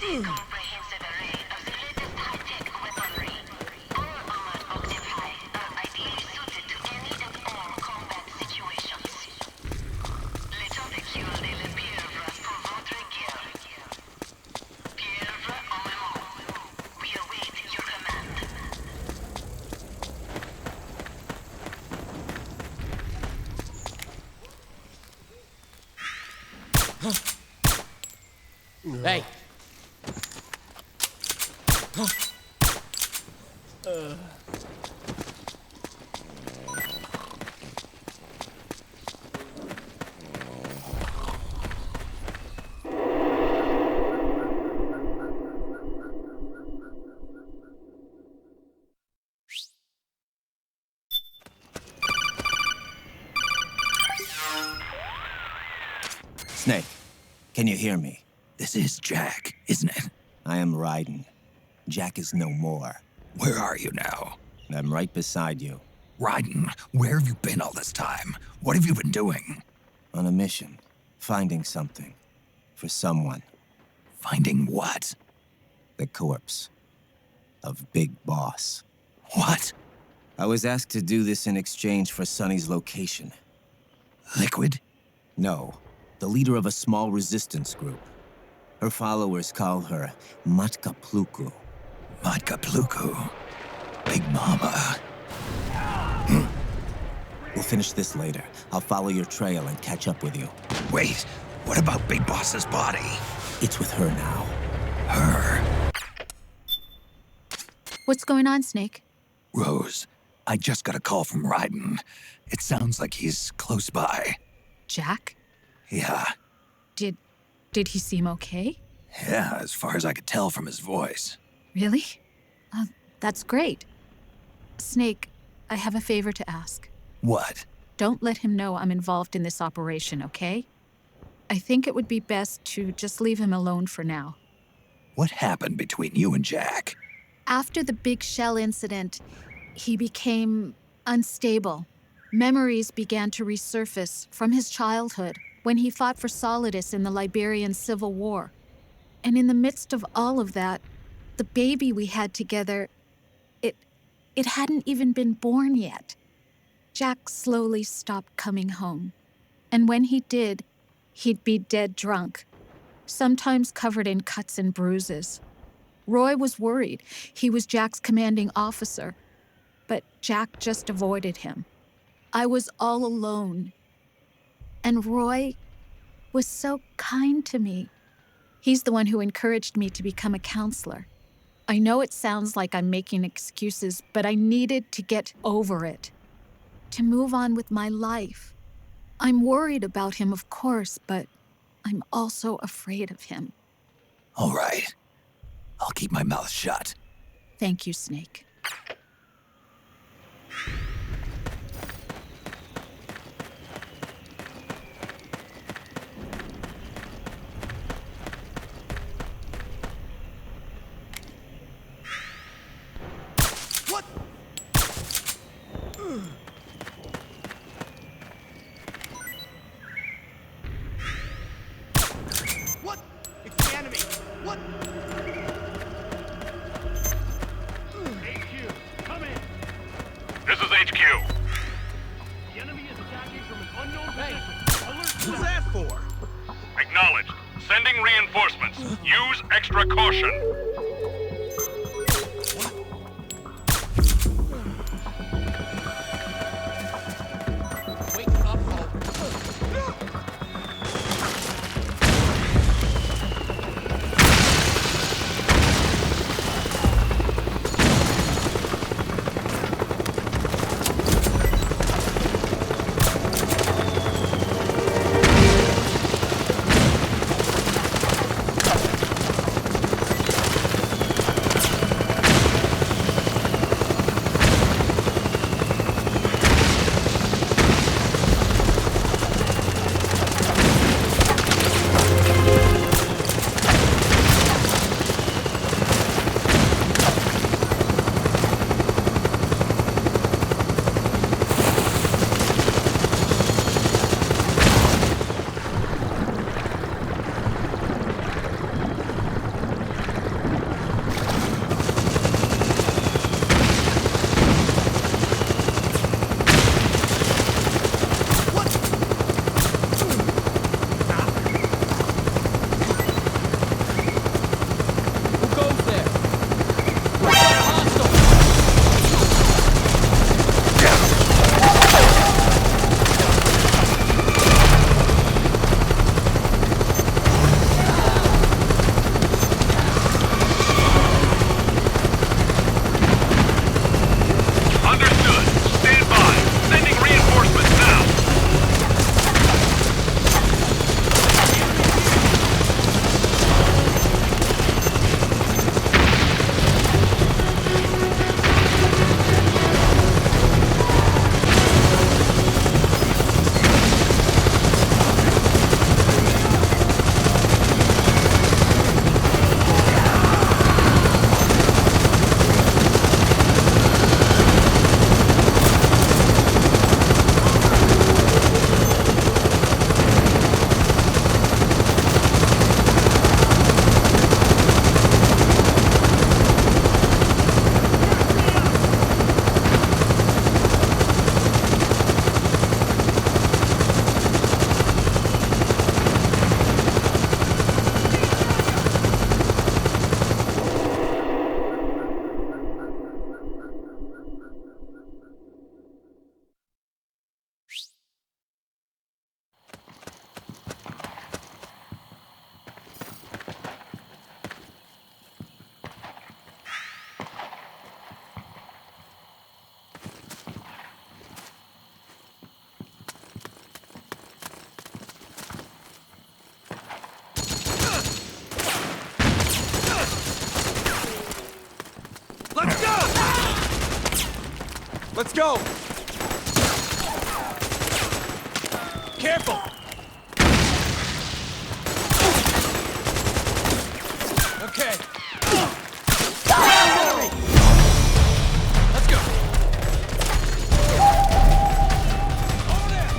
comprehensive array of the latest high-tech weaponry. Our armored octopi are ideally suited to any and all combat situations. L'état actuel de la pieuvre pour votre guerre. Pieuvre en moment. We await your command. Hey! Snake, can you hear me? This is Jack, isn't it? I am Raiden. Jack is no more. Where are you now? I'm right beside you. Raiden, where have you been all this time? What have you been doing? On a mission. Finding something. For someone. Finding what? The corpse. Of Big Boss. What? I was asked to do this in exchange for Sonny's location. Liquid? No. The leader of a small resistance group. Her followers call her Matka Pluku. Matka Pluku? Big Mama. We'll finish this later. I'll follow your trail and catch up with you. Wait, what about Big Boss's body? It's with her now. Her? What's going on, Snake? Rose, I just got a call from Raiden. It sounds like he's close by. Jack? Yeah. Did he seem okay? Yeah, as far as I could tell from his voice. Really? That's great. Snake, I have a favor to ask. What? Don't let him know I'm involved in this operation, okay? I think it would be best to just leave him alone for now. What happened between you and Jack? After the big shell incident, he became unstable. Memories began to resurface from his childhood when he fought for Solidus in the Liberian Civil War. And in the midst of all of that, the baby we had together, it hadn't even been born yet. Jack slowly stopped coming home. And when he did, he'd be dead drunk, sometimes covered in cuts and bruises. Roy was worried. He was Jack's commanding officer. But Jack just avoided him. I was all alone. And Roy was so kind to me. He's the one who encouraged me to become a counselor. I know it sounds like I'm making excuses, but I needed to get over it. To move on with my life. I'm worried about him, of course, but I'm also afraid of him. All right. I'll keep my mouth shut. Thank you, Snake. What? What? It's the enemy! What? HQ, come in. This is HQ. The enemy is attacking from an unknown position. Alert to Who's that. that for? Acknowledged. Sending reinforcements. Use extra caution. Wake up, all. go! Careful! Okay. Let's go. Over there.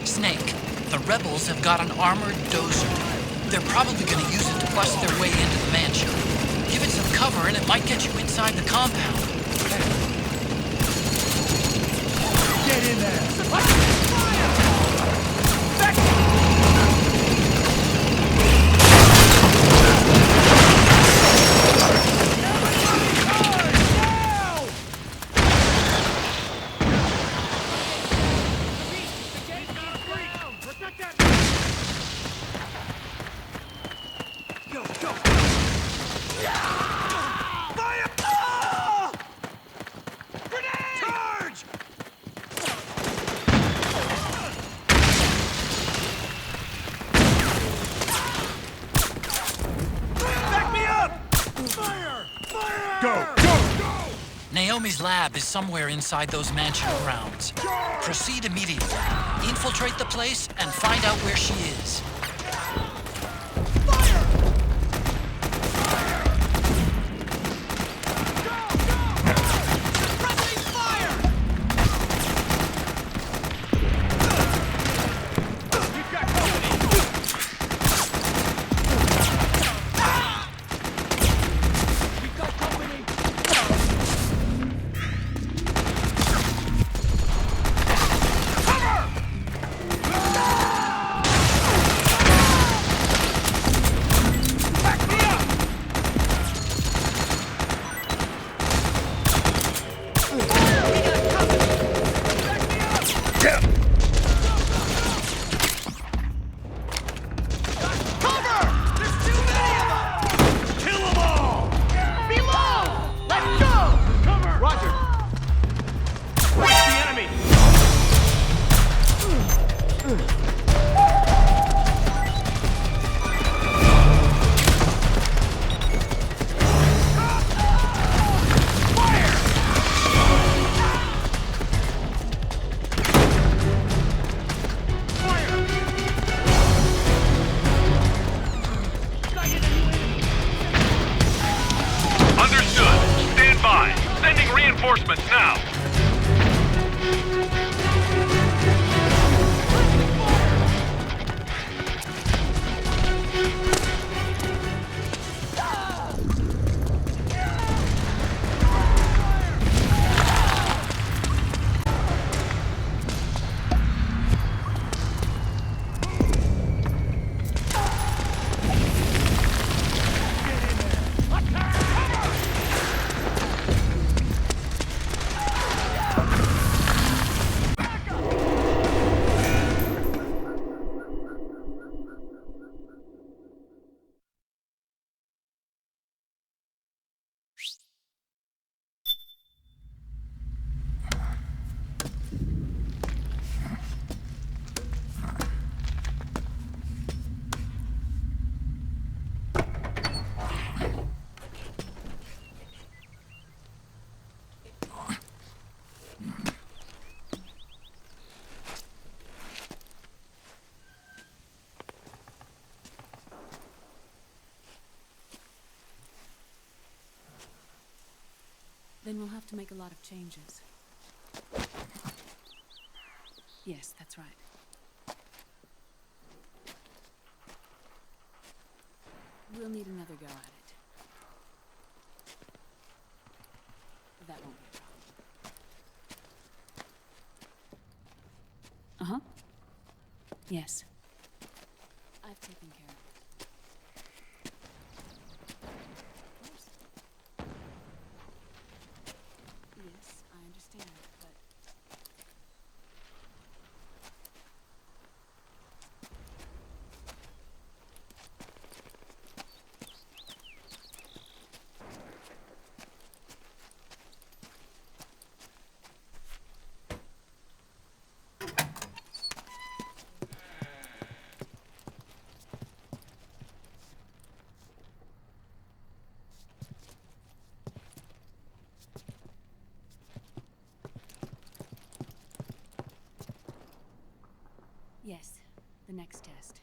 Snake, the rebels have got an armored dozer. They're probably gonna use it to bust their way into the mansion. Give it some cover and it might get you inside the compound. Get in there! Naomi's lab is somewhere inside those mansion grounds. Proceed immediately. Infiltrate the place and find out where she is. Reinforcements now! Then we'll have to make a lot of changes. Yes, that's right. We'll need another go at it. That won't be a problem. Uh-huh. Yes. I've taken care of it. Yes, I understand, but... Yes, the next test.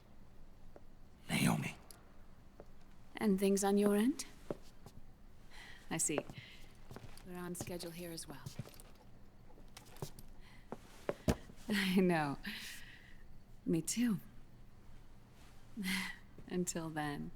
Naomi. And things on your end? I see. We're on schedule here as well. I know. Me too. Until then.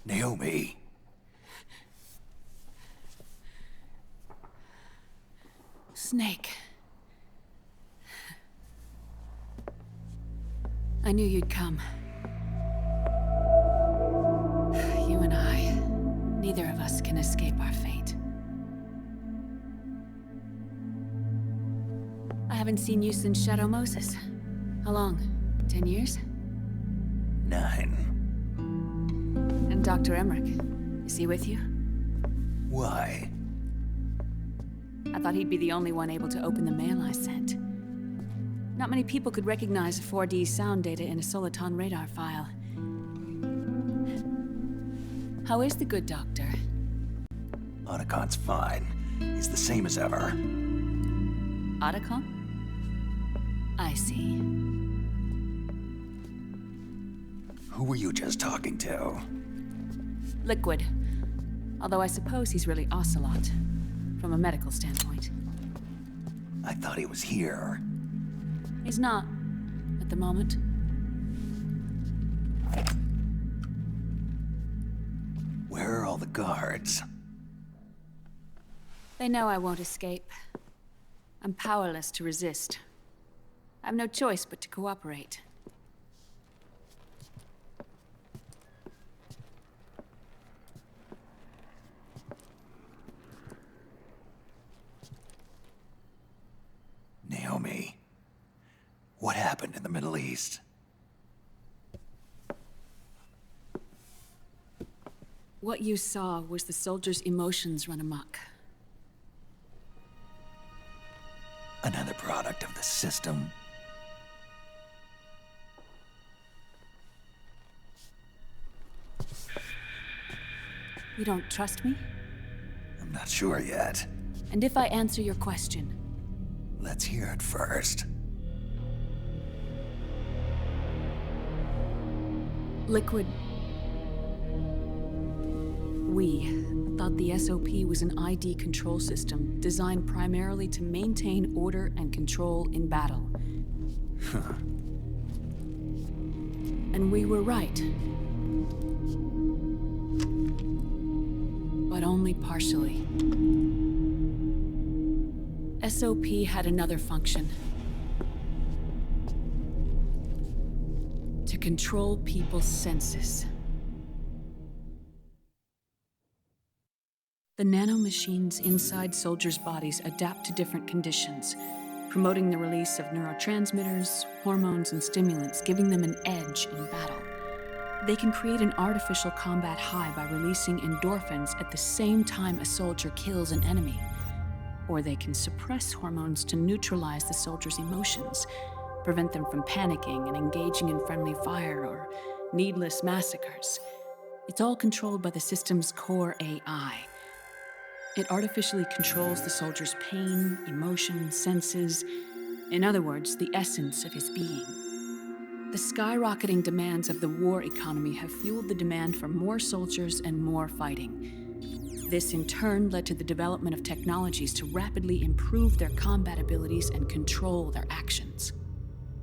Naomi. Snake. I knew you'd come. You and I, neither of us can escape our fate. I haven't seen you since Shadow Moses. How long? 10 years? 9. And Dr. Emmerich, is he with you? Why? I thought he'd be the only one able to open the mail I sent. Not many people could recognize 4D sound data in a soliton radar file. How is the good doctor? Otacon's fine. He's the same as ever. Otacon? I see. Who were you just talking to? Liquid. Although I suppose he's really Ocelot, from a medical standpoint. I thought he was here. He's not, at the moment. Where are all the guards? They know I won't escape. I'm powerless to resist. I have no choice but to cooperate. Naomi, what happened in the Middle East? What you saw was the soldiers' emotions run amok. Another product of the system? You don't trust me? I'm not sure yet. And if I answer your question? Let's hear it first. Liquid. We thought the SOP was an ID control system designed primarily to maintain order and control in battle. Huh. And we were right. But only partially. SOP had another function. To control people's senses. The nanomachines inside soldiers' bodies adapt to different conditions, promoting the release of neurotransmitters, hormones, and stimulants, giving them an edge in battle. They can create an artificial combat high by releasing endorphins at the same time a soldier kills an enemy. Or they can suppress hormones to neutralize the soldier's emotions, prevent them from panicking and engaging in friendly fire or needless massacres. It's all controlled by the system's core AI. It artificially controls the soldier's pain, emotion, senses, in other words, the essence of his being. The skyrocketing demands of the war economy have fueled the demand for more soldiers and more fighting. This in turn led to the development of technologies to rapidly improve their combat abilities and control their actions.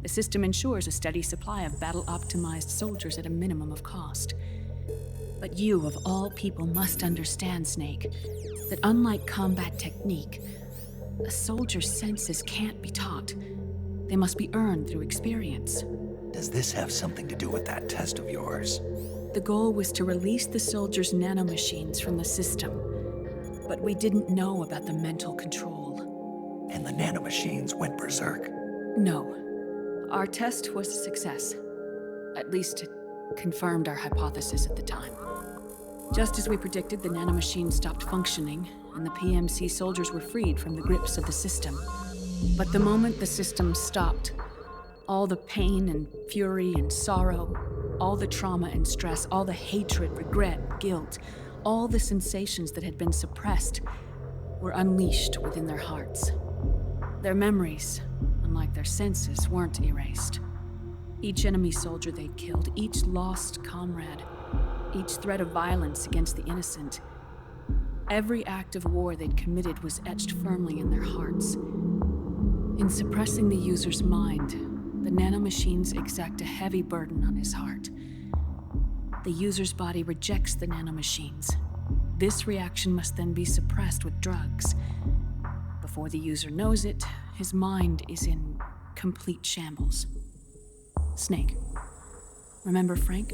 The system ensures a steady supply of battle-optimized soldiers at a minimum of cost. But you, of all people, must understand, Snake, that unlike combat technique, a soldier's senses can't be taught. They must be earned through experience. Does this have something to do with that test of yours? The goal was to release the soldiers' nanomachines from the system, but we didn't know about the mental control. And the nanomachines went berserk? No. Our test was a success. At least it confirmed our hypothesis at the time. Just as we predicted, the nanomachine stopped functioning, and the PMC soldiers were freed from the grips of the system. But the moment the system stopped, all the pain and fury and sorrow, all the trauma and stress, all the hatred, regret, guilt, all the sensations that had been suppressed were unleashed within their hearts. Their memories, unlike their senses, weren't erased. Each enemy soldier they'd killed, each lost comrade, each threat of violence against the innocent, every act of war they'd committed was etched firmly in their hearts. In suppressing the user's mind, the nanomachines exact a heavy burden on his heart. The user's body rejects the nanomachines. This reaction must then be suppressed with drugs. Before the user knows it, his mind is in complete shambles. Snake. Remember Frank?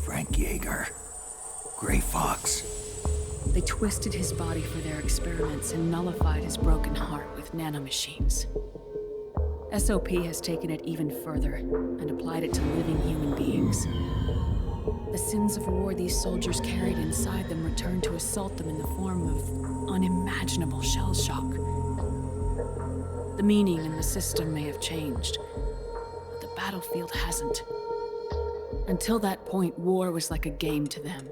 Frank Yeager. Gray Fox. They twisted his body for their experiments and nullified his broken heart with nanomachines. SOP has taken it even further and applied it to living human beings. The sins of war these soldiers carried inside them returned to assault them in the form of unimaginable shell shock. The meaning in the system may have changed, but the battlefield hasn't. Until that point, war was like a game to them.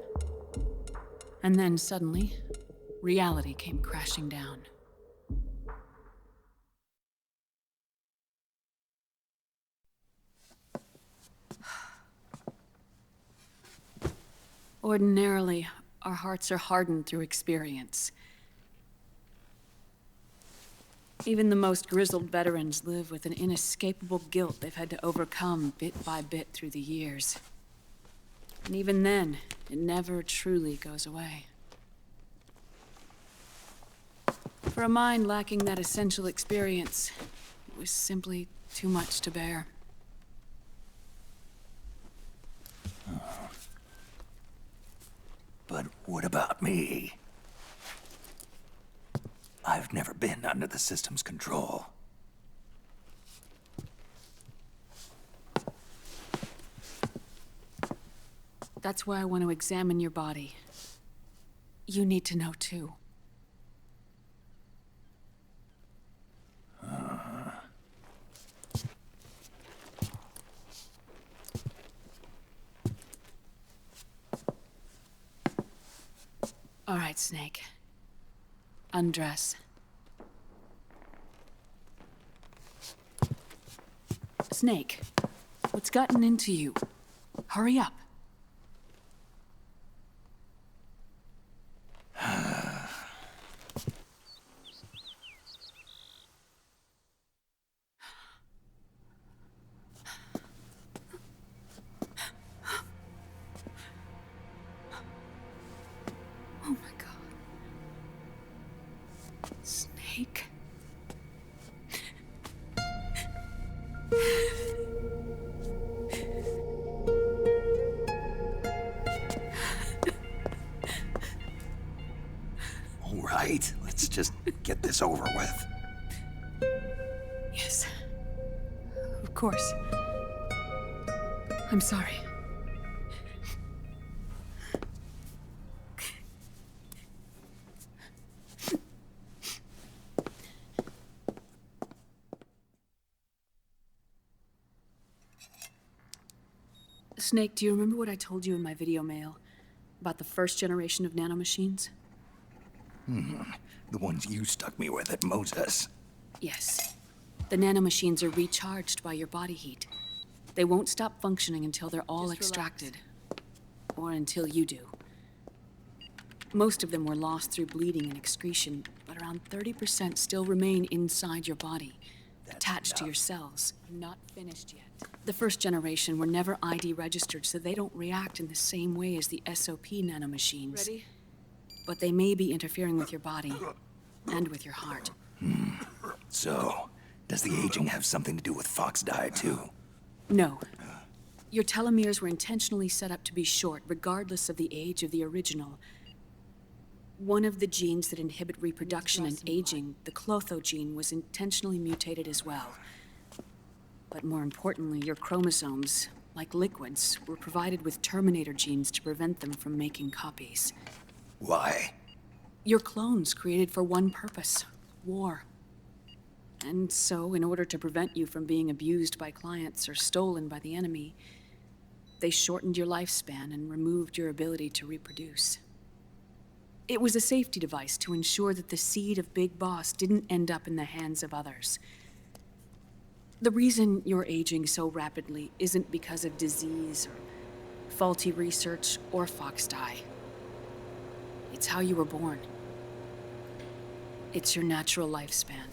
And then suddenly, reality came crashing down. Ordinarily, our hearts are hardened through experience. Even the most grizzled veterans live with an inescapable guilt they've had to overcome bit by bit through the years. And even then, it never truly goes away. For a mind lacking that essential experience, it was simply too much to bear. But what about me? I've never been under the system's control. That's why I want to examine your body. You need to know too. All right, Snake. Undress. Snake, what's gotten into you? Hurry up. Oh my God. Snake. All right, let's just get this over with. Yes. Of course. I'm sorry. Snake, do you remember what I told you in my video mail about the first generation of nanomachines? The ones you stuck me with at Moses. Yes. The nanomachines are recharged by your body heat. They won't stop functioning until they're all extracted. Or until you do. Most of them were lost through bleeding and excretion, but around 30% still remain inside your body, attached to your cells. I'm not finished yet. The first generation were never ID registered, so they don't react in the same way as the SOP nanomachines. Ready? But they may be interfering with your body and with your heart. So, does the aging have something to do with Fox diet too? No. Your telomeres were intentionally set up to be short, regardless of the age of the original. One of the genes that inhibit reproduction and aging, the Clotho gene, was intentionally mutated as well. But more importantly, your chromosomes, like liquids, were provided with Terminator genes to prevent them from making copies. Why? Your clones created for one purpose: war. And so, in order to prevent you from being abused by clients or stolen by the enemy, they shortened your lifespan and removed your ability to reproduce. It was a safety device to ensure that the seed of Big Boss didn't end up in the hands of others. The reason you're aging so rapidly isn't because of disease or faulty research or fox dye. It's how you were born. It's your natural lifespan.